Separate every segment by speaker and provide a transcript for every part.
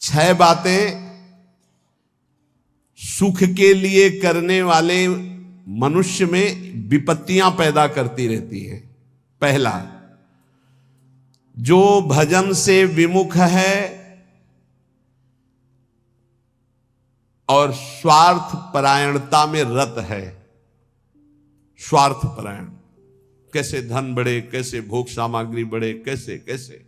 Speaker 1: 6 बातें सुख के लिए करने वाले मनुष्य में विपत्तियां पैदा करती रहती हैं। पहला, जो भजन से विमुख है और स्वार्थ परायणता में रत है। स्वार्थ परायण, कैसे धन बढ़े, कैसे भोग सामग्री बढ़े, कैसे कैसे,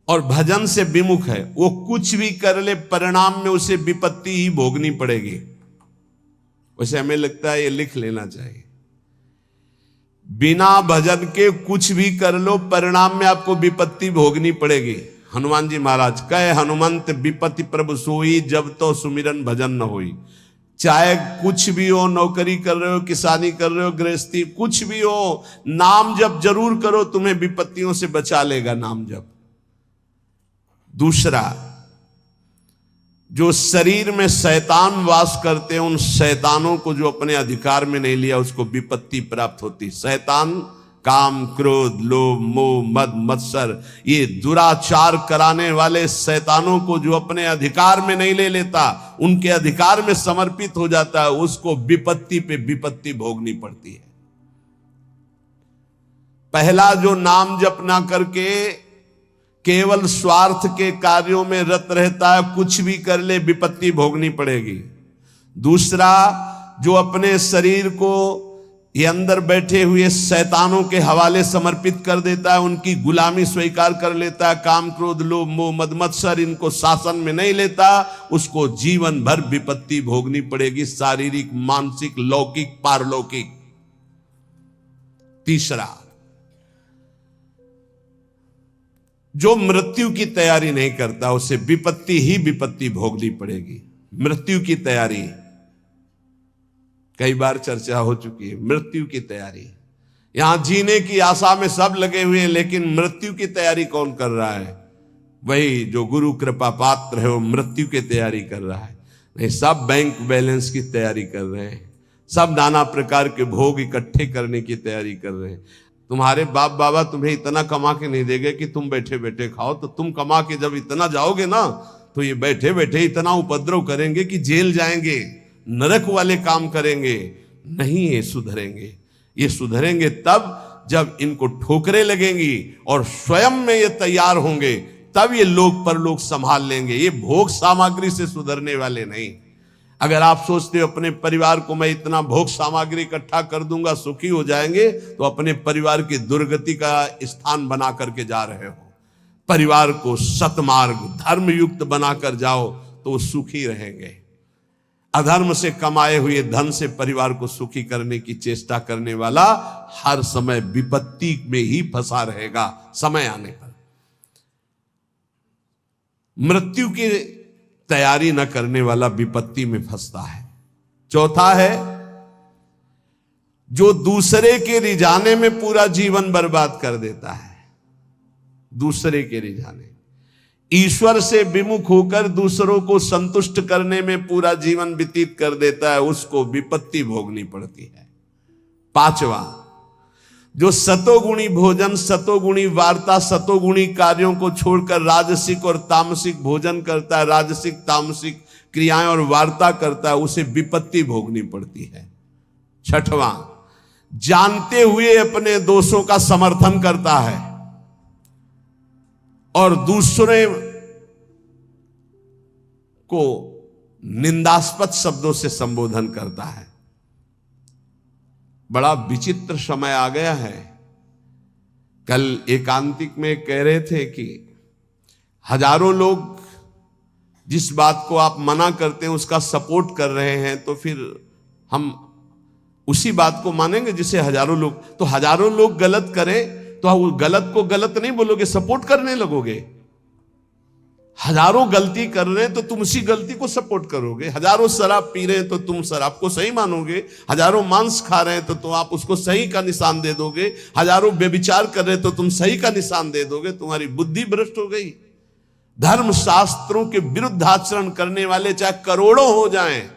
Speaker 1: और भजन से विमुख है, वो कुछ भी कर ले परिणाम में उसे विपत्ति ही भोगनी पड़ेगी। वैसे हमें लगता है ये लिख लेना चाहिए, बिना भजन के कुछ भी कर लो परिणाम में आपको विपत्ति भोगनी पड़ेगी। हनुमान जी महाराज कहे, हनुमंत विपत्ति प्रभु सोई, जब तो सुमिरन भजन न होई। चाहे कुछ भी हो, नौकरी कर रहे हो, किसानी कर रहे हो, गृहस्थी, कुछ भी हो, नाम जप जरूर करो, तुम्हें विपत्तियों से बचा लेगा नाम जप। दूसरा, जो शरीर में शैतान वास करते हैं, उन शैतानों को जो अपने अधिकार में नहीं लिया उसको विपत्ति प्राप्त होती। शैतान काम, क्रोध, लोभ, मोह, मद, मत्सर, ये दुराचार कराने वाले शैतानों को जो अपने अधिकार में नहीं ले लेता, उनके अधिकार में समर्पित हो जाता है, उसको विपत्ति पे विपत्ति भोगनी पड़ती है। पहला, जो नाम जप ना करके केवल स्वार्थ के कार्यों में रत रहता है, कुछ भी कर ले विपत्ति भोगनी पड़ेगी। दूसरा, जो अपने शरीर को ये अंदर बैठे हुए शैतानों के हवाले समर्पित कर देता है, उनकी गुलामी स्वीकार कर लेता है, काम, क्रोध, लोभ, मोह, मद, मत्सर इनको शासन में नहीं लेता, उसको जीवन भर विपत्ति भोगनी पड़ेगी, शारीरिक, मानसिक, लौकिक, पारलौकिक। तीसरा, जो मृत्यु की तैयारी नहीं करता, उसे विपत्ति ही विपत्ति भोगनी पड़ेगी। मृत्यु की तैयारी कई बार चर्चा हो चुकी है। मृत्यु की तैयारी, यहां जीने की आशा में सब लगे हुए हैं, लेकिन मृत्यु की तैयारी कौन कर रहा है? वही जो गुरु कृपा पात्र है, वो मृत्यु की तैयारी कर रहा है। नहीं, सब बैंक बैलेंस की तैयारी कर रहे हैं, सब नाना प्रकार के भोग इकट्ठे करने की तैयारी कर रहे हैं। तुम्हारे बाप बाबा तुम्हें इतना कमा के नहीं देंगे कि तुम बैठे बैठे खाओ, तो तुम कमा के जब इतना जाओगे ना, तो ये बैठे बैठे इतना उपद्रव करेंगे कि जेल जाएंगे, नरक वाले काम करेंगे। नहीं, ये सुधरेंगे। ये सुधरेंगे तब जब इनको ठोकरें लगेंगी और स्वयं में ये तैयार होंगे, तब ये लोक परलोक संभाल लेंगे। ये भोग सामग्री से सुधरने वाले नहीं। अगर आप सोचते हो अपने परिवार को मैं इतना भोग सामग्री इकट्ठा कर दूंगा सुखी हो जाएंगे, तो अपने परिवार की दुर्गति का स्थान बना करके जा रहे हो। परिवार को सतमार्ग, धर्मयुक्त बनाकर जाओ तो वो सुखी रहेंगे। अधर्म से कमाए हुए धन से परिवार को सुखी करने की चेष्टा करने वाला हर समय विपत्ति में ही फंसा रहेगा समय आने पर। मृत्यु की तैयारी न करने वाला विपत्ति में फंसता है। चौथा है, जो दूसरे के रिझाने में पूरा जीवन बर्बाद कर देता है। दूसरे के रिझाने, ईश्वर से विमुख होकर दूसरों को संतुष्ट करने में पूरा जीवन व्यतीत कर देता है, उसको विपत्ति भोगनी पड़ती है। पांचवा, जो सतोगुणी भोजन, सतोगुणी वार्ता, सतोगुणी कार्यों को छोड़कर राजसिक और तामसिक भोजन करता है, राजसिक तामसिक क्रियाएं और वार्ता करता है, उसे विपत्ति भोगनी पड़ती है। छठवां, जानते हुए अपने दोषों का समर्थन करता है और दूसरे को निंदास्पद शब्दों से संबोधन करता है। बड़ा विचित्र समय आ गया है। कल एकांतिक में कह रहे थे कि हजारों लोग जिस बात को आप मना करते हैं उसका सपोर्ट कर रहे हैं, तो फिर हम उसी बात को मानेंगे जिसे हजारों लोग, तो हजारों लोग गलत करें तो वो गलत को गलत नहीं बोलोगे, सपोर्ट करने लगोगे। हजारों गलती कर रहे हैं तो तुम उसी गलती को सपोर्ट करोगे। हजारों शराब पी रहे हैं तो तुम शराब को सही मानोगे। हजारों मांस खा रहे हैं तो आप उसको सही का निशान दे दोगे। हजारों व्यभिचार कर रहे हैं तो तुम सही का निशान दे दोगे। तुम्हारी बुद्धि भ्रष्ट हो गई। धर्म शास्त्रों के विरुद्ध आचरण करने वाले चाहे करोड़ों हो जाएं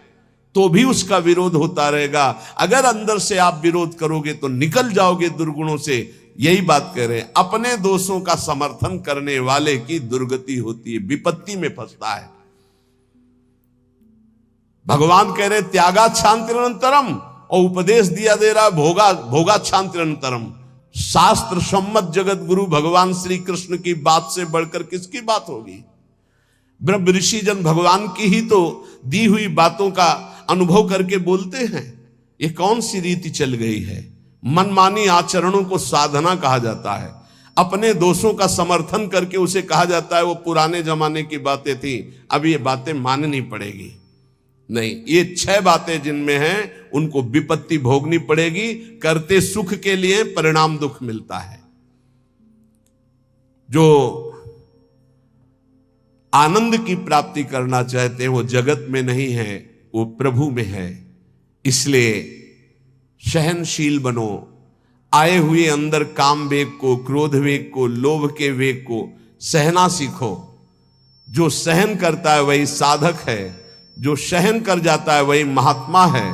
Speaker 1: तो भी उसका विरोध होता रहेगा। अगर अंदर से आप विरोध करोगे तो निकल जाओगे दुर्गुणों से। यही बात कह रहे हैं, अपने दोषों का समर्थन करने वाले की दुर्गति होती है, विपत्ति में फंसता है। भगवान कह रहे त्यागाच्छांतिरनंतरम, और उपदेश दिया दे रहा भोगाच्छांतिरनंतरम। शास्त्र सम्मत जगत गुरु भगवान श्री कृष्ण की बात से बढ़कर किसकी बात होगी? ब्रह्म ऋषि जन भगवान की ही तो दी हुई बातों का अनुभव करके बोलते हैं। ये कौन सी रीति चल गई है? मनमानी आचरणों को साधना कहा जाता है। अपने दोषों का समर्थन करके उसे कहा जाता है वो पुराने जमाने की बातें थी, अब ये बातें माननी पड़ेगी। नहीं, ये 6 बातें जिनमें हैं उनको विपत्ति भोगनी पड़ेगी। करते सुख के लिए परिणाम दुख मिलता है। जो आनंद की प्राप्ति करना चाहते हैं वो जगत में नहीं है, वो प्रभु में है। इसलिए सहनशील बनो, आए हुए अंदर काम वेग को, क्रोध वेग को, लोभ के वेग को सहना सीखो। जो सहन करता है वही साधक है, जो सहन कर जाता है वही महात्मा है।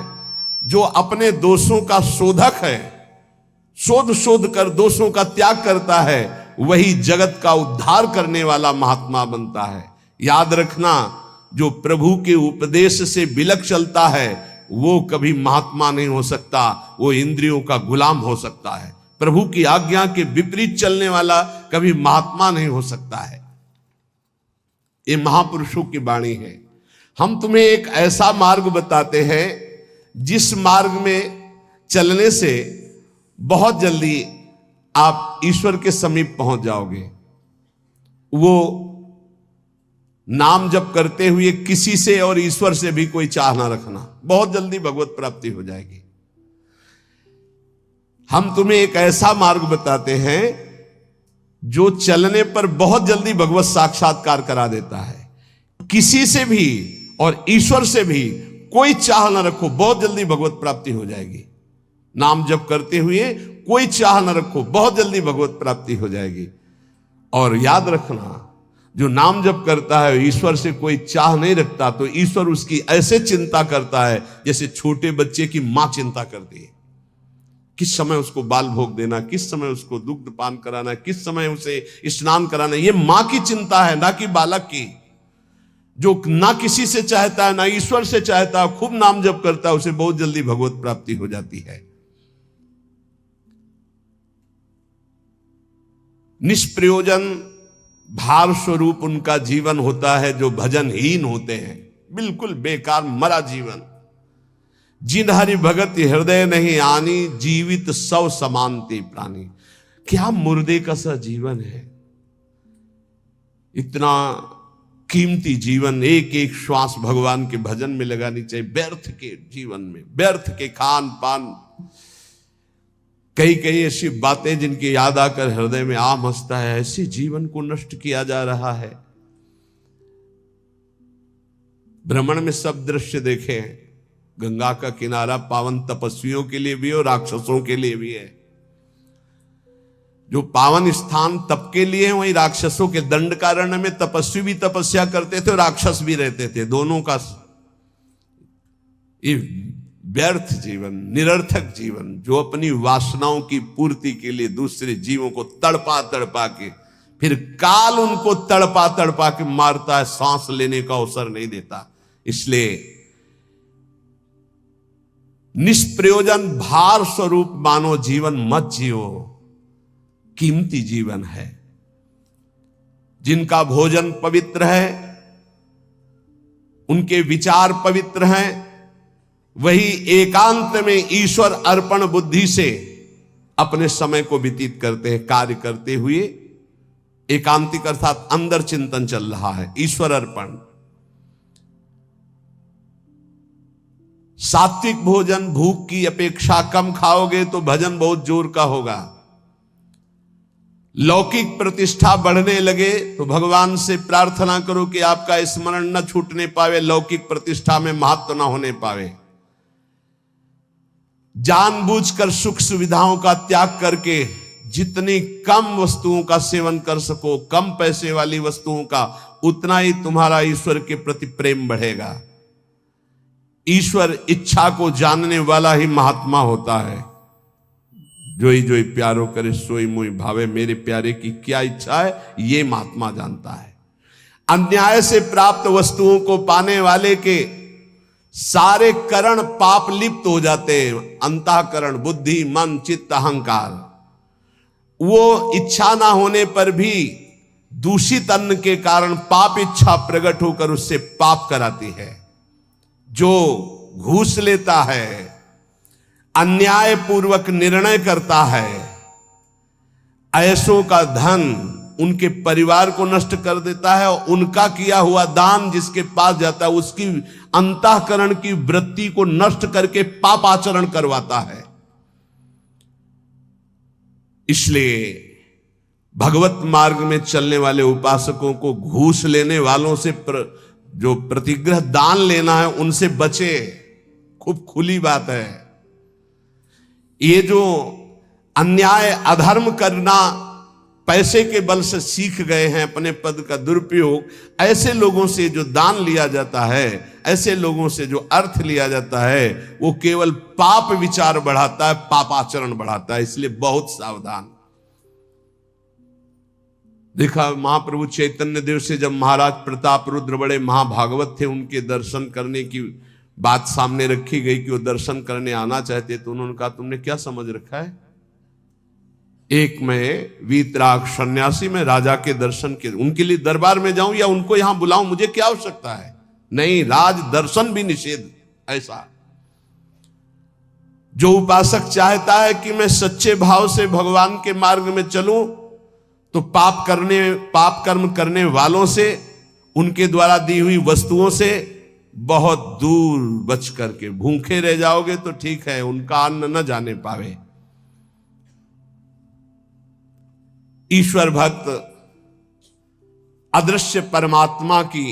Speaker 1: जो अपने दोषों का शोधक है, शोध कर दोषों का त्याग करता है, वही जगत का उद्धार करने वाला महात्मा बनता है। याद रखना, जो प्रभु के उपदेश से बिलक चलता है वो कभी महात्मा नहीं हो सकता, वो इंद्रियों का गुलाम हो सकता है। प्रभु की आज्ञा के विपरीत चलने वाला कभी महात्मा नहीं हो सकता है। ये महापुरुषों की वाणी है। हम तुम्हें एक ऐसा मार्ग बताते हैं जिस मार्ग में चलने से बहुत जल्दी आप ईश्वर के समीप पहुंच जाओगे। वो नाम जप करते हुए किसी से और ईश्वर से भी कोई चाह ना रखना, बहुत जल्दी भगवत प्राप्ति हो जाएगी। हम तुम्हें एक ऐसा मार्ग बताते हैं जो चलने पर बहुत जल्दी भगवत साक्षात्कार करा देता है। किसी से भी और ईश्वर से भी कोई चाह ना रखो, बहुत जल्दी भगवत प्राप्ति हो जाएगी। नाम जप करते हुए कोई चाह ना रखो, बहुत जल्दी भगवत प्राप्ति हो जाएगी। और याद रखना, जो नाम जप करता है ईश्वर से कोई चाह नहीं रखता, तो ईश्वर उसकी ऐसे चिंता करता है जैसे छोटे बच्चे की मां चिंता करती है। किस समय उसको बाल भोग देना, किस समय उसको दुग्ध पान कराना, किस समय उसे स्नान कराना, ये मां की चिंता है, ना कि बालक की। जो ना किसी से चाहता है ना ईश्वर से चाहता है, खूब नाम जप करता है, उसे बहुत जल्दी भगवत प्राप्ति हो जाती है। निष्प्रयोजन भार स्वरूप उनका जीवन होता है जो भजनहीन होते हैं, बिल्कुल बेकार मरा जीवन। जिन हरि भगत हृदय नहीं आनी, जीवित सौ समानते प्राणी। क्या मुर्दे का सा जीवन है। इतना कीमती जीवन, एक एक श्वास भगवान के भजन में लगानी चाहिए। व्यर्थ के जीवन में, व्यर्थ के खान पान, कई कई ऐसी बातें जिनकी याद आकर हृदय में आम हंसता है, ऐसे जीवन को नष्ट किया जा रहा है। भ्रमण में सब दृश्य देखे हैं। गंगा का किनारा पावन तपस्वियों के लिए भी और राक्षसों के लिए भी है। जो पावन स्थान तप के लिए है, वहीं राक्षसों के दंडकारण्य में तपस्वी भी तपस्या करते थे और राक्षस भी रहते थे। दोनों का ये व्यर्थ जीवन, निरर्थक जीवन, जो अपनी वासनाओं की पूर्ति के लिए दूसरे जीवों को तड़पा तड़पा के, फिर काल उनको तड़पा तड़पा के मारता है, सांस लेने का अवसर नहीं देता। इसलिए निष्प्रयोजन भार स्वरूप मानो जीवन मत जियो। कीमती जीवन है। जिनका भोजन पवित्र है, उनके विचार पवित्र हैं, वही एकांत में ईश्वर अर्पण बुद्धि से अपने समय को व्यतीत करते हैं। कार्य करते हुए एकांतिक अर्थात अंदर चिंतन चल रहा है, ईश्वर अर्पण। सात्विक भोजन, भूख की अपेक्षा कम खाओगे तो भजन बहुत जोर का होगा। लौकिक प्रतिष्ठा बढ़ने लगे तो भगवान से प्रार्थना करो कि आपका स्मरण न छूटने पावे, लौकिक प्रतिष्ठा में महत्व न होने पावे। जानबूझकर सुख सुविधाओं का त्याग करके जितनी कम वस्तुओं का सेवन कर सको, कम पैसे वाली वस्तुओं का, उतना ही तुम्हारा ईश्वर के प्रति प्रेम बढ़ेगा। ईश्वर इच्छा को जानने वाला ही महात्मा होता है। जोई जोई प्यारो करे सोई मोई भावे, मेरे प्यारे की क्या इच्छा है ये महात्मा जानता है। अन्याय से प्राप्त वस्तुओं को पाने वाले के सारे करण पाप लिप्त हो जाते हैं। अंतःकरण, बुद्धि, मन, चित्त, अहंकार, वो इच्छा ना होने पर भी दूषित अन्न के कारण पाप इच्छा प्रकट होकर उससे पाप कराती है। जो घूस लेता है, अन्याय पूर्वक निर्णय करता है, ऐसों का धन उनके परिवार को नष्ट कर देता है और उनका किया हुआ दान जिसके पास जाता है उसकी अंतःकरण की वृत्ति को नष्ट करके पाप आचरण करवाता है। इसलिए भगवत मार्ग में चलने वाले उपासकों को घूस लेने वालों से जो प्रतिग्रह दान लेना है उनसे बचे। खूब खुली बात है। ये जो अन्याय अधर्म करना पैसे के बल से सीख गए हैं, अपने पद का दुरुपयोग, ऐसे लोगों से जो दान लिया जाता है, ऐसे लोगों से जो अर्थ लिया जाता है, वो केवल पाप विचार बढ़ाता है, पाप आचरण बढ़ाता है। इसलिए बहुत सावधान। देखा महाप्रभु चैतन्य देव से जब महाराज प्रताप रुद्र बड़े महाभागवत थे, उनके दर्शन करने की बात सामने रखी गई कि वो दर्शन करने आना चाहते, तो उन्होंने कहा तुमने क्या समझ रखा है, एक मैं वीतराग सन्यासी में राजा के दर्शन के उनके लिए दरबार में जाऊं या उनको यहां बुलाऊं, मुझे क्या आवश्यकता है। नहीं, राज दर्शन भी निषेध। ऐसा जो उपासक चाहता है कि मैं सच्चे भाव से भगवान के मार्ग में चलूं, तो पाप कर्म करने वालों से, उनके द्वारा दी हुई वस्तुओं से बहुत दूर बच करके, भूखे रह जाओगे तो ठीक है, उनका अन्न न जाने पावे। ईश्वर भक्त अदृश्य परमात्मा की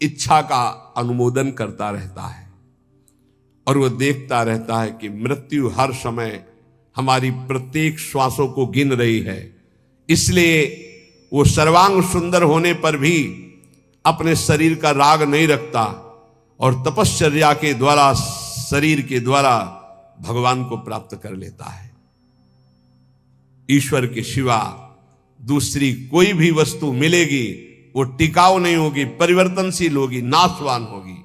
Speaker 1: इच्छा का अनुमोदन करता रहता है और वह देखता रहता है कि मृत्यु हर समय हमारी प्रत्येक श्वासों को गिन रही है। इसलिए वो सर्वांग सुंदर होने पर भी अपने शरीर का राग नहीं रखता और तपश्चर्या के द्वारा, शरीर के द्वारा भगवान को प्राप्त कर लेता है। ईश्वर के सिवा दूसरी कोई भी वस्तु मिलेगी वो टिकाऊ नहीं होगी, परिवर्तनशील होगी, नाशवान होगी।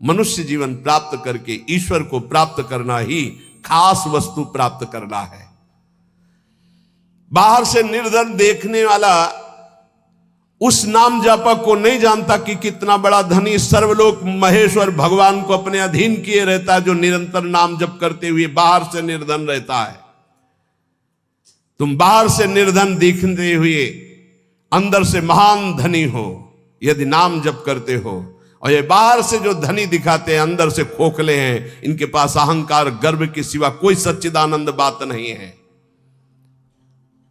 Speaker 1: मनुष्य जीवन प्राप्त करके ईश्वर को प्राप्त करना ही खास वस्तु प्राप्त करना है। बाहर से निर्धन देखने वाला उस नाम जापक को नहीं जानता कि कितना बड़ा धनी सर्वलोक महेश्वर भगवान को अपने अधीन किए रहता है, जो निरंतर नाम जप करते हुए बाहर से निर्धन रहता है। तुम बाहर से निर्धन दिखते हुए अंदर से महान धनी हो यदि नाम जप करते हो, और ये बाहर से जो धनी दिखाते हैं अंदर से खोखले हैं, इनके पास अहंकार गर्व के सिवा कोई सच्चिदानंद बात नहीं है।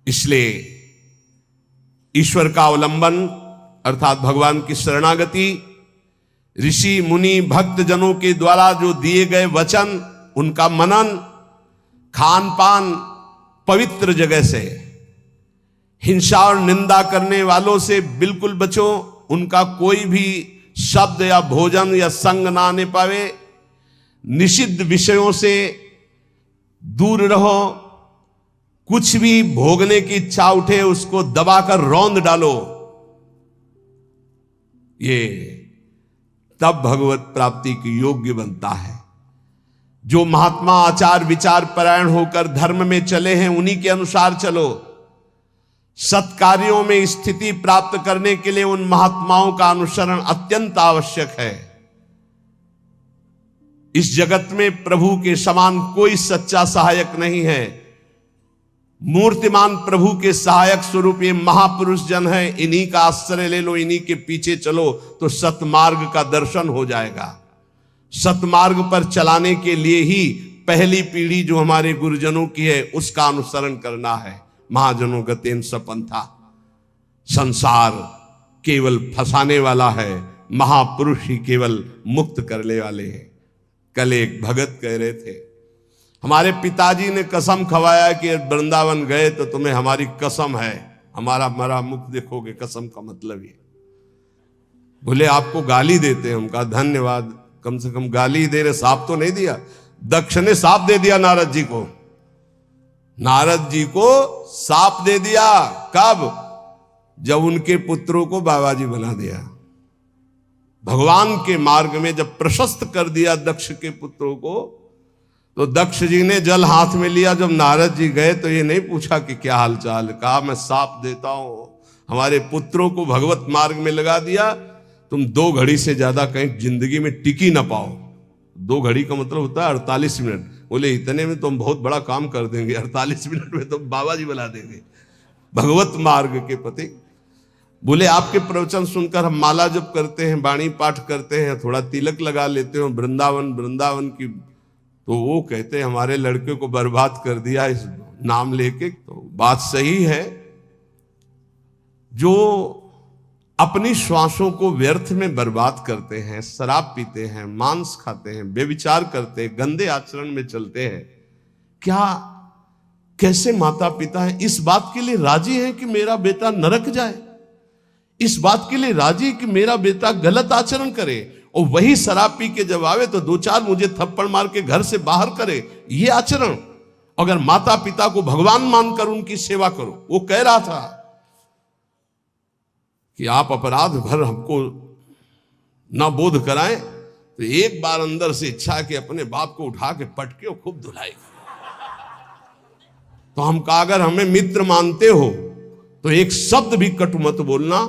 Speaker 1: इसलिए ईश्वर का अवलंबन अर्थात भगवान की शरणागति, ऋषि मुनि भक्त जनों के द्वारा जो दिए गए वचन, उनका मनन, खान पान पवित्र जगह से, हिंसा और निंदा करने वालों से बिल्कुल बचो, उनका कोई भी शब्द या भोजन या संग ना आने पावे, निषिद्ध विषयों से दूर रहो, कुछ भी भोगने की इच्छा उठे उसको दबाकर रौंद डालो। ये तब भगवत प्राप्ति की योग्य बनता है। जो महात्मा आचार विचार परायण होकर धर्म में चले हैं उन्हीं के अनुसार चलो। सत्कार्यों में स्थिति प्राप्त करने के लिए उन महात्माओं का अनुसरण अत्यंत आवश्यक है। इस जगत में प्रभु के समान कोई सच्चा सहायक नहीं है। मूर्तिमान प्रभु के सहायक स्वरूप ये महापुरुष जन है, इन्हीं का आश्रय ले लो, इन्हीं के पीछे चलो तो सतमार्ग का दर्शन हो जाएगा। सतमार्ग पर चलाने के लिए ही पहली पीढ़ी जो हमारे गुरुजनों की है उसका अनुसरण करना है। महाजनों गतेन सपंथा, संसार केवल फंसाने वाला है, महापुरुष ही केवल मुक्त करने वाले हैं। कल एक भगत कह रहे थे, हमारे पिताजी ने कसम खवाया कि वृंदावन गए तो तुम्हें हमारी कसम है, हमारा मरा मुख देखोगे। कसम का मतलब ये, बोले आपको गाली देते हैं। हम कहा धन्यवाद, कम से कम गाली दे रहे, साफ तो नहीं दिया। दक्ष ने साफ दे दिया नारद जी को, नारद जी को साप दे दिया। कब? जब उनके पुत्रों को बाबा जी बना दिया। भगवान के मार्ग में जब प्रशस्त कर दिया दक्ष के पुत्रों को, तो दक्ष जी ने जल हाथ में लिया। जब नारद जी गए तो ये नहीं पूछा कि क्या हालचाल, कहा मैं साप देता हूं, हमारे पुत्रों को भगवत मार्ग में लगा दिया, तुम 2 घड़ी से ज्यादा कहीं जिंदगी में टिकी ना पाओ। 2 घड़ी का मतलब होता है 48 मिनट। बोले इतने में तुम बहुत बड़ा काम कर देंगे, 48 मिनट में तुम बाबा जी बना देंगे भगवत मार्ग के पति। बोले आपके प्रवचन सुनकर हम माला जप करते हैं, बाणी पाठ करते हैं, थोड़ा तिलक लगा लेते हैं वृंदावन की, तो वो कहते हैं हमारे लड़के को बर्बाद कर दिया इस नाम लेके। तो बात सही है, जो अपनी श्वासों को व्यर्थ में बर्बाद करते हैं, शराब पीते हैं, मांस खाते हैं, बेविचार करते हैं, गंदे आचरण में चलते हैं, क्या कैसे माता पिता हैं इस बात के लिए राजी हैं कि मेरा बेटा नरक जाए? इस बात के लिए राजी कि मेरा बेटा गलत आचरण करे, और वही शराब पी के जब आवे तो 2-4 मुझे थप्पड़ मार के घर से बाहर करे? ये आचरण। अगर माता पिता को भगवान मानकर उनकी सेवा करो। वो कह रहा था कि आप अपराध भर हमको ना बोध कराएं, तो एक बार अंदर से इच्छा है कि अपने बाप को उठा के पटके और खूब धुलाएगा। तो हम कहा अगर हमें मित्र मानते हो तो एक शब्द भी कटु मत बोलना।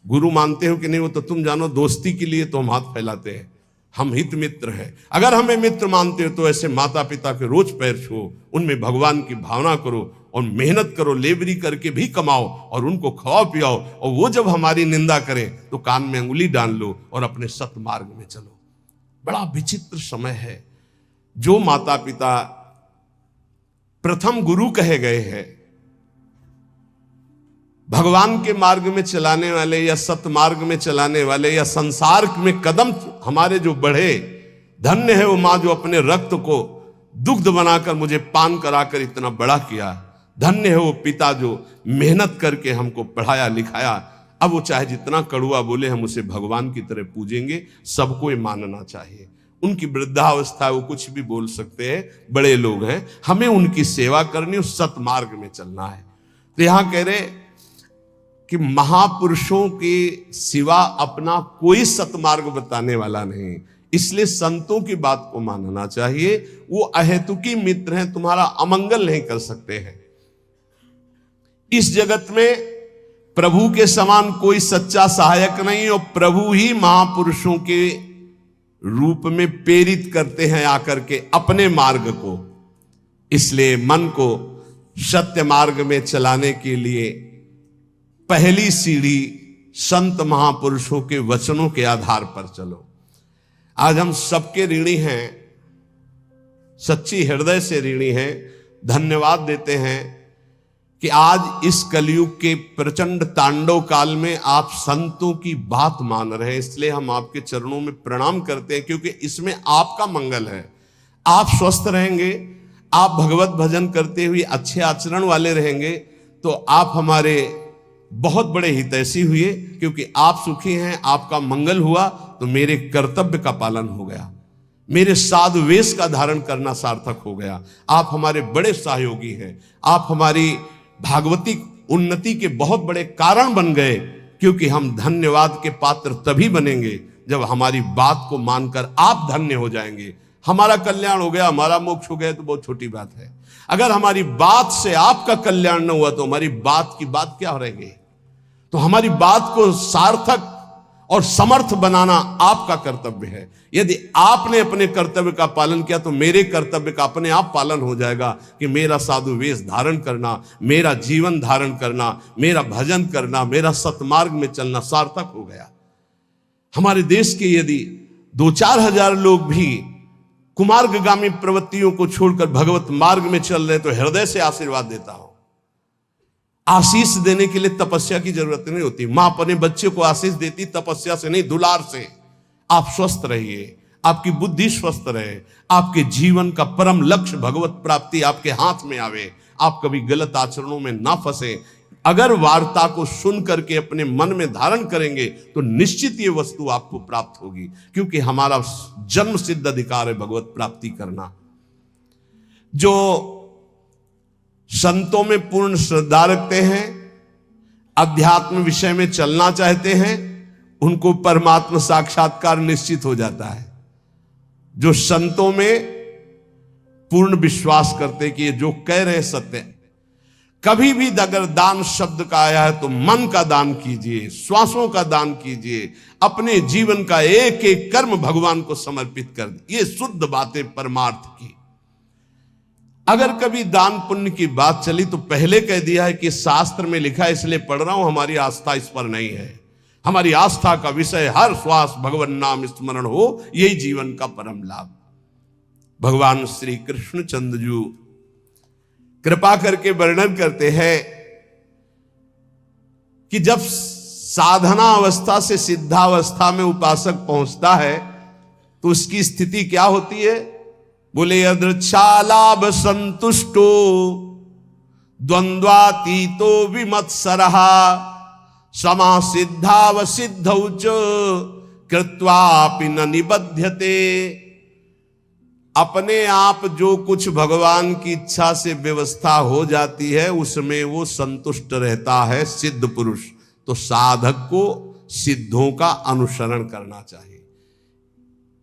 Speaker 1: गुरु मानते हो कि नहीं वो तो तुम जानो, दोस्ती के लिए तो हम हाथ फैलाते हैं, हम हित मित्र हैं। अगर हमें मित्र मानते हो तो ऐसे माता पिता के रोज पैर छुओ, उनमें भगवान की भावना करो और मेहनत करो, लेबरी करके भी कमाओ और उनको खवाओ पियाओ, और वो जब हमारी निंदा करें तो कान में अंगुली डाल लो और अपने सतमार्ग में चलो। बड़ा विचित्र समय है। जो माता पिता प्रथम गुरु कहे गए हैं, भगवान के मार्ग में चलाने वाले या सतमार्ग में चलाने वाले या संसार में कदम हमारे जो बढ़े, धन्य है वो मां जो अपने रक्त को दुग्ध बनाकर मुझे पान कराकर इतना बड़ा किया। धन्य है वो पिता जो मेहनत करके हमको पढ़ाया लिखाया। अब वो चाहे जितना कड़ुआ बोले, हम उसे भगवान की तरह पूजेंगे। सबको ये मानना चाहिए। उनकी वृद्धावस्था वो कुछ भी बोल सकते हैं, बड़े लोग हैं, हमें उनकी सेवा करनी और सतमार्ग में चलना है। तो यहां कह रहे कि महापुरुषों के सिवा अपना कोई सतमार्ग बताने वाला नहीं, इसलिए संतों की बात को मानना चाहिए। वो अहेतुकी मित्र हैं, तुम्हारा अमंगल नहीं कर सकते हैं। इस जगत में प्रभु के समान कोई सच्चा सहायक नहीं, और प्रभु ही महापुरुषों के रूप में प्रेरित करते हैं आकर के अपने मार्ग को। इसलिए मन को सत्य मार्ग में चलाने के लिए पहली सीढ़ी संत महापुरुषों के वचनों के आधार पर चलो। आज हम सबके ऋणी हैं, सच्ची हृदय से ऋणी हैं। धन्यवाद देते हैं कि आज इस कलयुग के प्रचंड तांडव काल में आप संतों की बात मान रहे हैं। इसलिए हम आपके चरणों में प्रणाम करते हैं, क्योंकि इसमें आपका मंगल है। आप स्वस्थ रहेंगे, आप भगवत भजन करते हुए अच्छे आचरण वाले रहेंगे, तो आप हमारे बहुत बड़े हितैषी हुए। क्योंकि आप सुखी हैं, आपका मंगल हुआ, तो मेरे कर्तव्य का पालन हो गया, मेरे साधु वेश का धारण करना सार्थक हो गया। आप हमारे बड़े सहयोगी हैं, आप हमारी भागवती उन्नति के बहुत बड़े कारण बन गए। क्योंकि हम धन्यवाद के पात्र तभी बनेंगे जब हमारी बात को मानकर आप धन्य हो जाएंगे। हमारा कल्याण हो गया, हमारा मोक्ष हो गया तो बहुत छोटी बात है। अगर हमारी बात से आपका कल्याण न हुआ तो हमारी बात की बात क्या रहेगी? तो हमारी बात को सार्थक और समर्थ बनाना आपका कर्तव्य है। यदि आपने अपने कर्तव्य का पालन किया तो मेरे कर्तव्य का अपने आप पालन हो जाएगा कि मेरा साधु वेश धारण करना, मेरा जीवन धारण करना, मेरा भजन करना, मेरा सतमार्ग में चलना सार्थक हो गया। हमारे देश के यदि 2-4 हजार लोग भी कुमार्गगामी प्रवृत्तियों को छोड़कर भगवत मार्ग में चल रहे तो हृदय से आशीर्वाद देता हूं। आशीष देने के लिए तपस्या की जरूरत नहीं होती। मां अपने बच्चे को आशीष देती तपस्या से नहीं, दुलार से। आप स्वस्थ रहिए, आपकी बुद्धि स्वस्थ रहे, आपके जीवन का परम लक्ष्य भगवत प्राप्ति आपके हाथ में आवे, आप कभी गलत आचरणों में ना फंसे। अगर वार्ता को सुन करके अपने मन में धारण करेंगे तो निश्चित ये वस्तु आपको प्राप्त होगी, क्योंकि हमारा जन्म सिद्ध अधिकार है भगवत प्राप्ति करना। जो संतों में पूर्ण श्रद्धा रखते हैं, अध्यात्म विषय में चलना चाहते हैं, उनको परमात्मा साक्षात्कार निश्चित हो जाता है। जो संतों में पूर्ण विश्वास करते कि ये जो कह रहे हैं सत्य है। कभी भी अगर दान शब्द का आया है तो मन का दान कीजिए, श्वासों का दान कीजिए, अपने जीवन का एक एक कर्म भगवान को समर्पित कर दे। ये शुद्ध बातें परमार्थ की। अगर कभी दान पुण्य की बात चली तो पहले कह दिया है कि शास्त्र में लिखा है इसलिए पढ़ रहा हूं, हमारी आस्था इस पर नहीं है। हमारी आस्था का विषय हर श्वास भगवान नाम स्मरण हो, यही जीवन का परम लाभ। भगवान श्री कृष्ण चंद्र जी कृपा करके वर्णन करते हैं कि जब साधना अवस्था से सिद्धावस्था में उपासक पहुंचता है तो उसकी स्थिति क्या होती है? बोले यदृच्छालाभ संतुष्टो द्वंद्वातीतो विमत्सरः समा सिद्धाव सिद्धौ च कृत्वापि न निबध्यते। अपने आप जो कुछ भगवान की इच्छा से व्यवस्था हो जाती है उसमें वो संतुष्ट रहता है सिद्ध पुरुष। तो साधक को सिद्धों का अनुसरण करना चाहिए।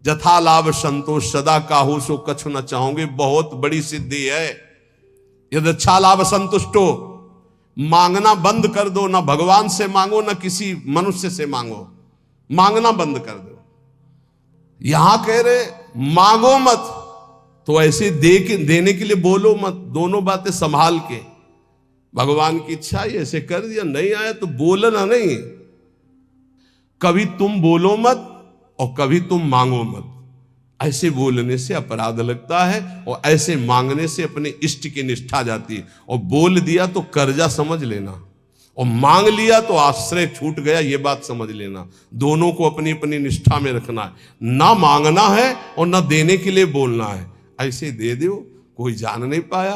Speaker 1: जथा लाभ संतोष सदा काहू सो कछु न चाहोगे, बहुत बड़ी सिद्धि है। यदि अच्छा लाभ संतुष्टो, मांगना बंद कर दो, ना भगवान से मांगो ना किसी मनुष्य से मांगो, मांगना बंद कर दो। यहां कह रहे मांगो मत, तो ऐसे देने के लिए बोलो मत। दोनों बातें संभाल के। भगवान की इच्छा है ऐसे कर दिया, नहीं आया तो बोलना नहीं। कभी तुम बोलो मत और कभी तुम मांगो मत। ऐसे बोलने से अपराध लगता है और ऐसे मांगने से अपने इष्ट की निष्ठा जाती है। और बोल दिया तो कर्जा समझ लेना, और मांग लिया तो आश्रय छूट गया, ये बात समझ लेना। दोनों को अपनी अपनी निष्ठा में रखना है। ना मांगना है और ना देने के लिए बोलना है। ऐसे दे दो, कोई जान नहीं पाया।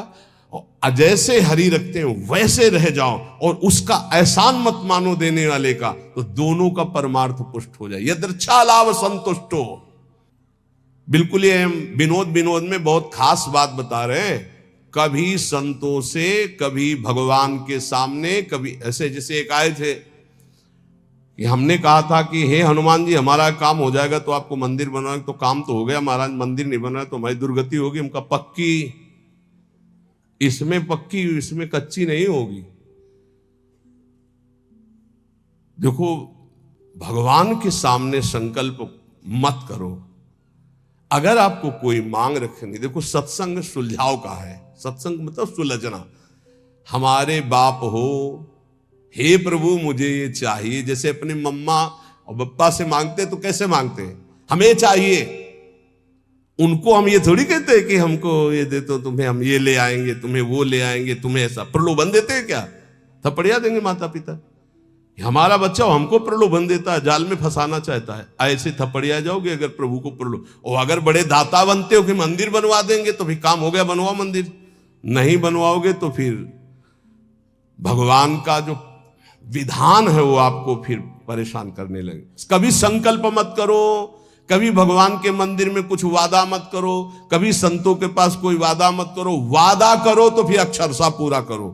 Speaker 1: और जैसे हरि रखते हो वैसे रह जाओ और उसका एहसान मत मानो देने वाले का, तो दोनों का परमार्थ पुष्ट हो जाए। यदृच्छा लाभ संतुष्टो। बिल्कुल ये हम विनोद में बहुत खास बात बता रहे हैं। कभी संतों से, कभी भगवान के सामने, कभी ऐसे जैसे एक आए थे कि हमने कहा था कि हे हनुमान जी हमारा काम हो जाएगा तो आपको मंदिर बनवाएंगे। तो काम तो हो गया महाराज, मंदिर नहीं बना तो हमारी दुर्गति होगी। हमका पक्की, इसमें पक्की इसमें कच्ची नहीं होगी। देखो भगवान के सामने संकल्प मत करो। अगर आपको कोई मांग रखनी, देखो सत्संग सुलझाव का है। सत्संग मतलब सुलझना। हमारे बाप हो, हे प्रभु मुझे ये चाहिए। जैसे अपने मम्मा और पप्पा से मांगते तो कैसे मांगते? हमें चाहिए। उनको हम ये थोड़ी कहते हैं कि हमको ये दे तो तुम्हें हम ये ले आएंगे, तुम्हें वो ले आएंगे, तुम्हें ऐसा प्रलोभन देते हैं क्या? थपड़िया देंगे माता पिता। हमारा बच्चा हमको प्रलोभन देता है, जाल में फंसाना चाहता है। ऐसे थपड़िया जाओगे अगर प्रभु को और अगर बड़े दाता बनते हो कि मंदिर बनवा देंगे तो फिर काम हो गया, बनवाओ मंदिर। नहीं बनवाओगे तो फिर भगवान का जो विधान है वो आपको फिर परेशान करने लगे। कभी संकल्प मत करो, कभी भगवान के मंदिर में कुछ वादा मत करो, कभी संतों के पास कोई वादा मत करो। वादा करो तो फिर अक्षरशः पूरा करो,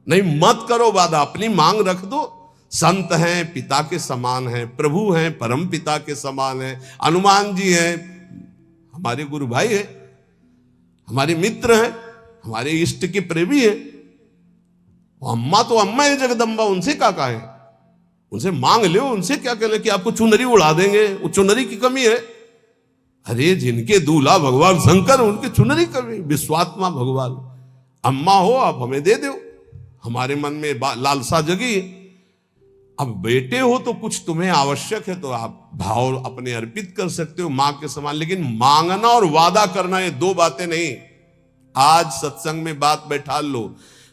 Speaker 1: नहीं मत करो वादा। अपनी मांग रख दो। संत हैं पिता के समान हैं, प्रभु हैं परम पिता के समान हैं, हनुमान जी हैं हमारे गुरु भाई हैं, हमारे मित्र हैं, हमारे इष्ट के प्रेमी हैं। अम्मा तो अम्मा है जगदम्बा, उनसे क्या कहें? उनसे मांग लो। उनसे क्या कहना कि आपको चुनरी उड़ा देंगे, वो चुनरी की कमी है। अरे जिनके दूल्हा भगवान शंकर, उनकी चुनरी कमी। विश्वात्मा भगवान अम्मा हो, आप हमें दे दो। हमारे मन में लालसा जगी। अब बेटे हो तो कुछ तुम्हें आवश्यक है तो आप भाव अपने अर्पित कर सकते हो मां के समान। लेकिन मांगना और वादा करना ये दो बातें नहीं। आज सत्संग में बात बैठा लो।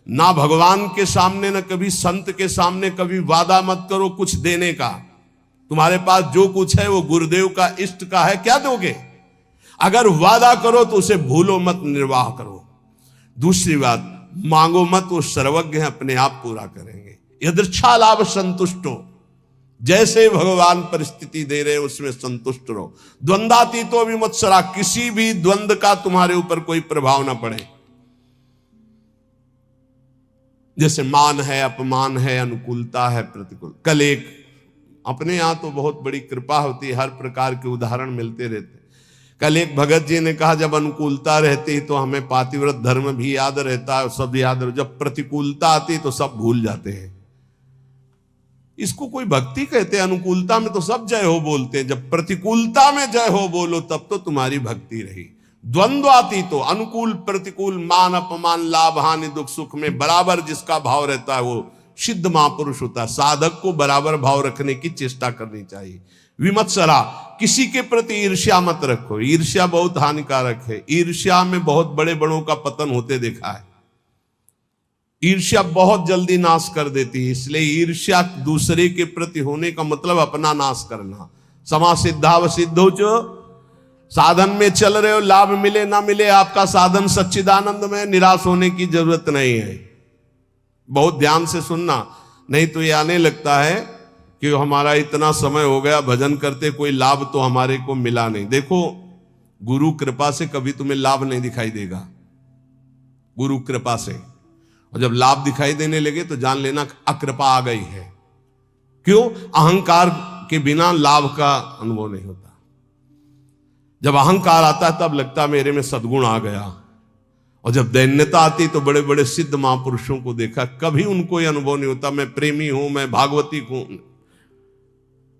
Speaker 1: ना भगवान के सामने, ना कभी संत के सामने कभी वादा मत करो कुछ देने का। तुम्हारे पास जो कुछ है वो गुरुदेव का, इष्ट का है, क्या दोगे? अगर वादा करो तो उसे भूलो मत, निर्वाह करो। दूसरी बात, मांगो मत, वो सर्वज्ञ है, अपने आप पूरा करेंगे। यदृच्छा लाभ संतुष्टो, जैसे भगवान परिस्थिति दे रहे उसमें संतुष्ट रहो। द्वंद्वातीतो विमत्सरा, किसी भी द्वंद्व का तुम्हारे ऊपर कोई प्रभाव ना पड़े। जैसे मान है, अपमान है, अनुकूलता है, प्रतिकूल। कल एक अपने यहाँ तो बहुत बड़ी कृपा होती है, हर प्रकार के उदाहरण मिलते रहते। कल एक भगत जी ने कहा जब अनुकूलता रहती तो हमें पातिव्रत धर्म भी याद रहता है, सब याद रहता, जब प्रतिकूलता आती तो सब भूल जाते हैं। इसको कोई भक्ति कहते हैं? अनुकूलता में तो सब जय हो बोलते हैं, जब प्रतिकूलता में जय हो बोलो तब तो तुम्हारी भक्ति रही। द्वंद्व आती तो अनुकूल प्रतिकूल, मान अपमान, लाभ हानि, दुख सुख में बराबर जिसका भाव रहता है वो सिद्ध महापुरुष होता है। साधक को बराबर भाव रखने की चेष्टा करनी चाहिए। विमत्सरा, किसी के प्रति ईर्ष्या मत रखो, ईर्ष्या बहुत हानिकारक है। ईर्ष्या में बहुत बड़े बड़ों का पतन होते देखा है। ईर्ष्या बहुत जल्दी नाश कर देती है, इसलिए ईर्ष्या दूसरे के प्रति होने का मतलब अपना नाश करना। समा सिद्धाव सिद्धो जो, साधन में चल रहे हो, लाभ मिले ना मिले, आपका साधन सच्चिदानंद में, निराश होने की जरूरत नहीं है। बहुत ध्यान से सुनना, नहीं तो ये आने लगता है कि हमारा इतना समय हो गया भजन करते, कोई लाभ तो हमारे को मिला नहीं। देखो, गुरु कृपा से कभी तुम्हें लाभ नहीं दिखाई देगा, गुरु कृपा से। और जब लाभ दिखाई देने लगे तो जान लेना अकृपा आ गई है। क्यों? अहंकार के बिना लाभ का अनुभव नहीं होता। जब अहंकार आता है तब लगता है मेरे में सद्गुण आ गया, और जब दैन्यता आती तो बड़े बड़े सिद्ध महापुरुषों को देखा, कभी उनको यह अनुभव नहीं होता मैं प्रेमी हूं, मैं भागवती हूं।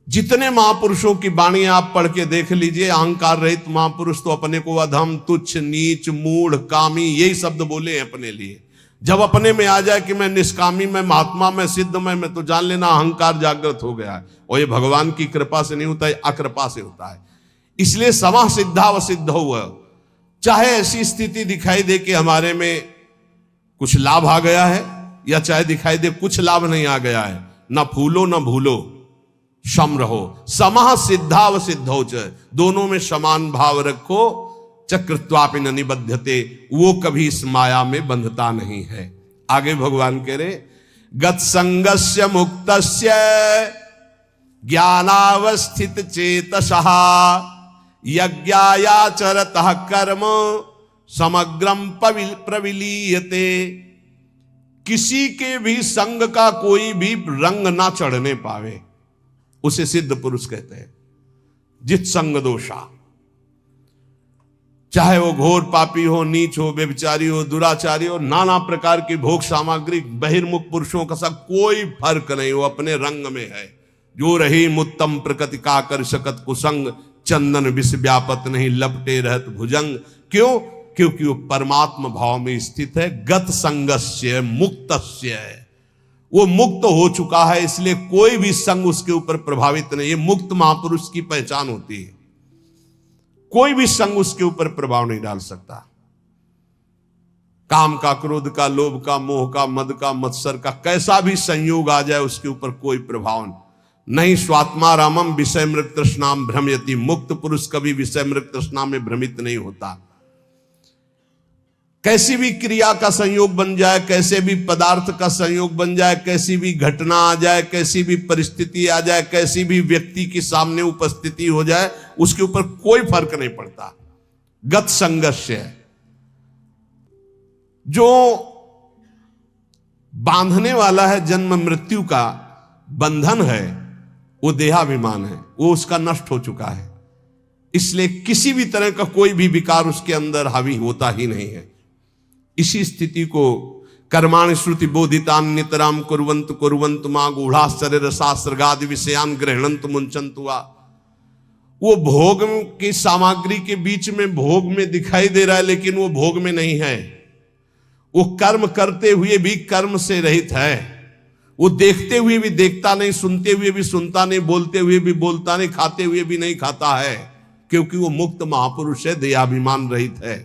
Speaker 1: जितने महापुरुषों की वाणी आप पढ़ के देख लीजिए, अहंकार रहित महापुरुष तो अपने को अधम, तुच्छ, नीच, मूढ़, कामी, यही शब्द बोले हैं अपने लिए। जब अपने में आ जाए कि मैं निष्कामी, मैं महात्मा, मैं सिद्ध, मैं तो जान लेना अहंकार जागृत हो गया है। और ये भगवान की कृपा से नहीं होता है, अकृपा से होता है। इसलिए समा सिद्धा व सिद्ध हुआ, चाहे ऐसी स्थिति दिखाई दे कि हमारे में कुछ लाभ आ गया है, या चाहे दिखाई दे कुछ लाभ नहीं आ गया है, ना फूलो ना भूलो, सम रहो। समा सिद्धा व सिद्धौ च, दोनों में समान भाव रखो। चक्रत्वापि न निबध्यते, वो कभी इस माया में बंधता नहीं है। आगे भगवान कह रहे, गत संगस्य मुक्तस्य ज्ञानावस्थित चेतसः यज्ञायाचरतः कर्म समग्रम प्रविलीयते। किसी के भी संग का कोई भी रंग ना चढ़ने पावे, उसे सिद्ध पुरुष कहते हैं। जित संग दोषा, चाहे वो घोर पापी हो, नीच हो, व्यभिचारी हो, दुराचारी हो, नाना प्रकार की भोग सामग्री, बहिर्मुख पुरुषों का सब कोई फर्क नहीं, वो अपने रंग में है। जो रही मुत्तम प्रकृति का कर सकत कुसंग, चंदन विष व्यापत नहीं लपटे रहत भुजंग। क्यों? क्योंकि वो परमात्मा भाव में स्थित है। गत संगस्य मुक्तस्य, वो मुक्त हो चुका है, इसलिए कोई भी संग उसके ऊपर प्रभावित नहीं। ये मुक्त महापुरुष की पहचान होती है। कोई भी संग उसके ऊपर प्रभाव नहीं डाल सकता। काम का, क्रोध का, लोभ का, मोह का, मद का, मत्सर का कैसा भी संयोग आ जाए उसके ऊपर कोई प्रभाव नहीं। स्वात्मा रामम विषय मृग तृष्णाम भ्रमयति, मुक्त पुरुष कभी विषय मृग तृष्णा में भ्रमित नहीं होता। कैसी भी क्रिया का संयोग बन जाए, कैसे भी पदार्थ का संयोग बन जाए, कैसी भी घटना आ जाए, कैसी भी परिस्थिति आ जाए, कैसी भी व्यक्ति के सामने उपस्थिति हो जाए, उसके ऊपर कोई फर्क नहीं पड़ता। गत संघर्ष है। जो बांधने वाला है जन्म मृत्यु का बंधन है, वो देहाभिमान है, वो उसका नष्ट हो चुका है। इसलिए किसी भी तरह का कोई भी विकार उसके अंदर हावी होता ही नहीं है। इसी स्थिति को कर्माणि श्रुति बोधितान नितराम कुर्वंत कुर्वंत मां गूढ़ाश्चर्य रसास्त्रगादि विषयान गृह्णंत मुंचंतु वा। वो भोग की सामग्री के बीच में भोग में दिखाई दे रहा है, लेकिन वो भोग में नहीं है। वो कर्म करते हुए भी कर्म से रहित है। वो देखते हुए भी देखता नहीं, सुनते हुए भी सुनता नहीं, बोलते हुए भी बोलता नहीं, खाते हुए भी नहीं खाता है, क्योंकि वो मुक्त महापुरुष है, देहाभिमान रहित है।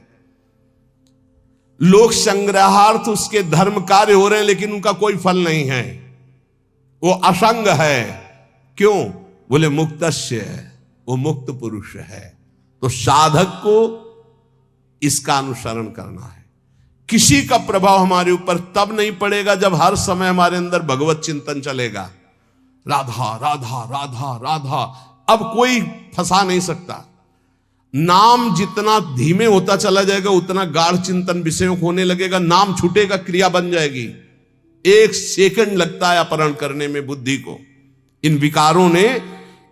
Speaker 1: लोक संग्रहार्थ उसके धर्म कार्य हो रहे हैं, लेकिन उनका कोई फल नहीं है। वो असंग है। क्यों? बोले मुक्तस्य है, वो मुक्त पुरुष है। तो साधक को इसका अनुसरण करना है। किसी का प्रभाव हमारे ऊपर तब नहीं पड़ेगा जब हर समय हमारे अंदर भगवत चिंतन चलेगा। राधा राधा राधा राधा, अब कोई फंसा नहीं सकता। नाम जितना धीमे होता चला जाएगा उतना गाढ़ चिंतन विषयों को होने लगेगा। नाम छूटेगा, क्रिया बन जाएगी। 1 सेकंड लगता है अपहरण करने में बुद्धि को। इन विकारों ने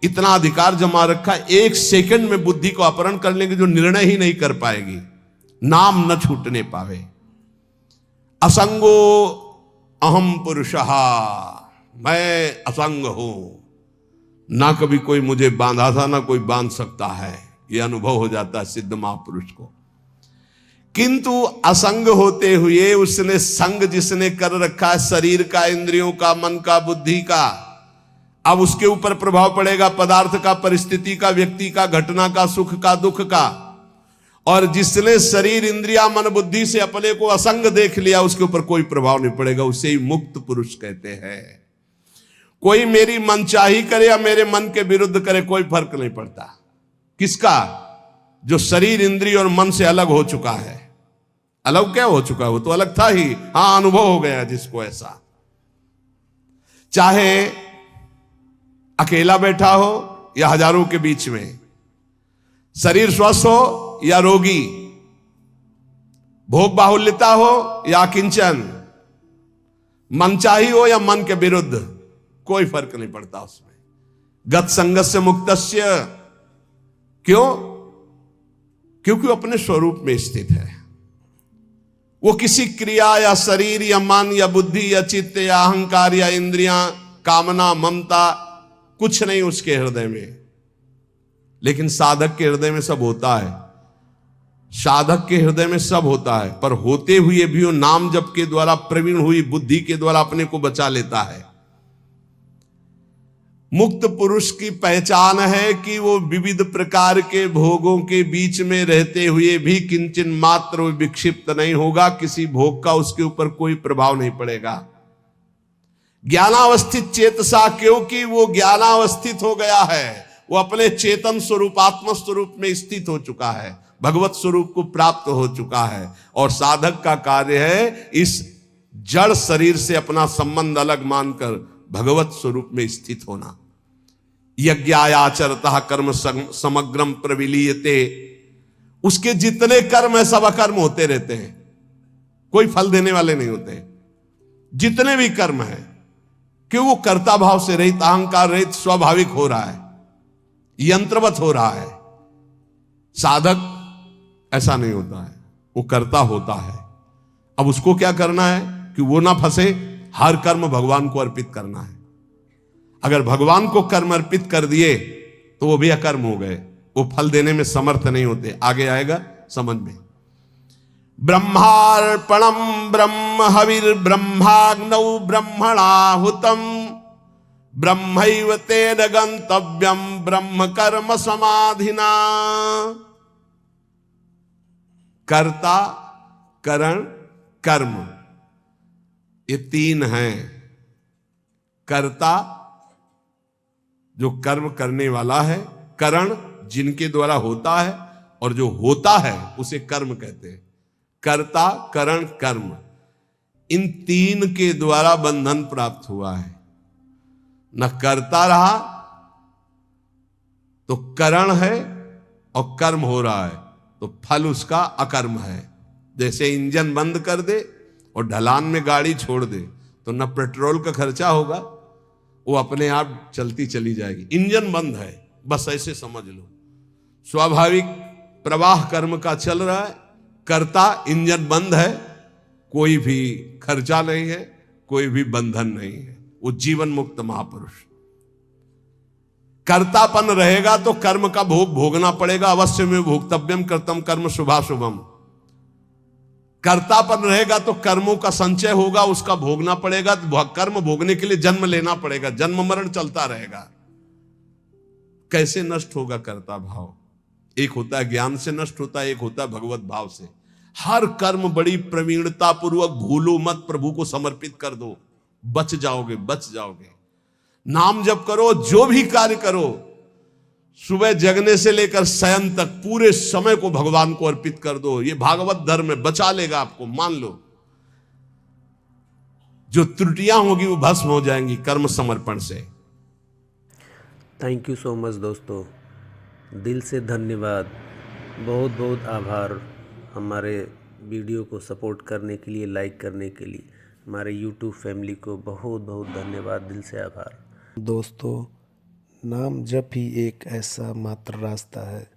Speaker 1: इतना अधिकार जमा रखा, 1 सेकंड में बुद्धि को अपहरण कर लेंगे, जो निर्णय ही नहीं कर पाएगी, नाम न छूटने पावे। असंगो अहम पुरुषः, मैं असंग हूं, ना कभी कोई मुझे बांधा था ना कोई बांध सकता है, यह अनुभव हो जाता है सिद्ध महापुरुष को। किंतु असंग होते हुए उसने संग जिसने कर रखा है शरीर का, इंद्रियों का, मन का, बुद्धि का, अब उसके ऊपर प्रभाव पड़ेगा पदार्थ का, परिस्थिति का, व्यक्ति का, घटना का, सुख का, दुख का। और जिसने शरीर, इंद्रिया, मन, बुद्धि से अपने को असंग देख लिया, उसके ऊपर कोई प्रभाव नहीं पड़ेगा, उसे ही मुक्त पुरुष कहते हैं। कोई मेरी मनचाही करे या मेरे मन के विरुद्ध करे, कोई फर्क नहीं पड़ता। किसका? जो शरीर, इंद्रिय और मन से अलग हो चुका है। अलग क्या हो चुका है? वो तो अलग था ही, हां, अनुभव हो गया जिसको ऐसा। चाहे अकेला बैठा हो या हजारों के बीच में, शरीर स्वस्थ हो या रोगी, भोग बाहुल्यता हो या किंचन, मनचाही हो या मन के विरुद्ध, कोई फर्क नहीं पड़ता उसमें। गत संगस्य मुक्तस्य, क्यों? क्योंकि वो अपने स्वरूप में स्थित है। वो किसी क्रिया या शरीर या मन या बुद्धि या चित्त या अहंकार या इंद्रियां, कामना, ममता, कुछ नहीं उसके हृदय में। लेकिन साधक के हृदय में सब होता है, साधक के हृदय में सब होता है, पर होते हुए भी वो नाम जप के द्वारा, प्रवीण हुई बुद्धि के द्वारा अपने को बचा लेता है। मुक्त पुरुष की पहचान है कि वो विविध प्रकार के भोगों के बीच में रहते हुए भी किंचन मात्र विक्षिप्त नहीं होगा, किसी भोग का उसके ऊपर कोई प्रभाव नहीं पड़ेगा। ज्ञानावस्थित चेतसा, क्योंकि वो ज्ञानावस्थित हो गया है, वो अपने चेतन स्वरूप, आत्म स्वरूप में स्थित हो चुका है, भगवत स्वरूप को प्राप्त हो चुका है। और साधक का कार्य है इस जड़ शरीर से अपना संबंध अलग मानकर भगवत स्वरूप में स्थित होना। यज्ञायाचरतः कर्म समग्रम प्रविलीयते, उसके जितने कर्म है सब अकर्म होते रहते हैं, कोई फल देने वाले नहीं होते। जितने भी कर्म है, क्यों? वो कर्ता भाव से रहित, अहंकार रहित, स्वाभाविक हो रहा है, यंत्रवत हो रहा है। साधक ऐसा नहीं होता है, वो कर्ता होता है। अब उसको क्या करना है कि वो ना फंसे, हर कर्म भगवान को अर्पित करना है। अगर भगवान को कर्म अर्पित कर दिए तो वो भी अकर्म हो गए, वो फल देने में समर्थ नहीं होते। आगे आएगा समझ में। ब्रह्मार्पणम ब्रह्म हविर ब्रह्माग्नौ ब्रह्मणाहुतम ब्रह्मैव तेन गंतव्यम ब्रह्म कर्म समाधिना। कर्ता, करण, कर्म, ये 3 हैं। कर्ता जो कर्म करने वाला है, करण जिनके द्वारा होता है, और जो होता है उसे कर्म कहते हैं। कर्ता, करण, कर्म, इन 3 के द्वारा बंधन प्राप्त हुआ है। न करता रहा तो करण है और कर्म हो रहा है तो फल उसका अकर्म है। जैसे इंजन बंद कर दे और ढलान में गाड़ी छोड़ दे तो न पेट्रोल का खर्चा होगा, वो अपने आप चलती चली जाएगी। इंजन बंद है, बस ऐसे समझ लो। स्वाभाविक प्रवाह कर्म का चल रहा है, कर्ता इंजन बंद है, कोई भी खर्चा नहीं है, कोई भी बंधन नहीं है, वो जीवन मुक्त महापुरुष। कर्तापन रहेगा तो कर्म का भोग भोगना पड़ेगा, अवश्य में भोक्तव्यम कर्तम कर्म शुभाशुभम। कर्तापन रहेगा तो कर्मों का संचय होगा, उसका भोगना पड़ेगा। कर्म भोगने के लिए जन्म लेना पड़ेगा, जन्म मरण चलता रहेगा। कैसे नष्ट होगा कर्ता भाव? एक होता है ज्ञान से नष्ट होता है, एक होता है भगवत भाव से। हर कर्म बड़ी प्रवीणता पूर्वक भूलो मत, प्रभु को समर्पित कर दो, बच जाओगे, बच जाओगे। नाम जप करो, जो भी कार्य करो, सुबह जगने से लेकर शयन तक पूरे समय को भगवान को अर्पित कर दो। ये भागवत धर्म में बचा लेगा आपको, मान लो। जो त्रुटियां होगी वो भस्म हो जाएंगी कर्म समर्पण से।
Speaker 2: थैंक यू सो मच दोस्तों, दिल से धन्यवाद, बहुत बहुत आभार हमारे वीडियो को सपोर्ट करने के लिए, लाइक करने के लिए। हमारे यूट्यूब फैमिली को बहुत बहुत धन्यवाद, दिल से आभार।
Speaker 3: दोस्तों, नाम जप ही एक ऐसा मात्र रास्ता है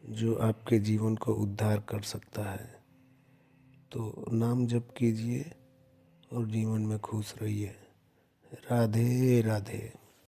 Speaker 3: जो आपके जीवन को उद्धार कर सकता है। तो नाम जप कीजिए और जीवन में खुश रहिए। राधे राधे।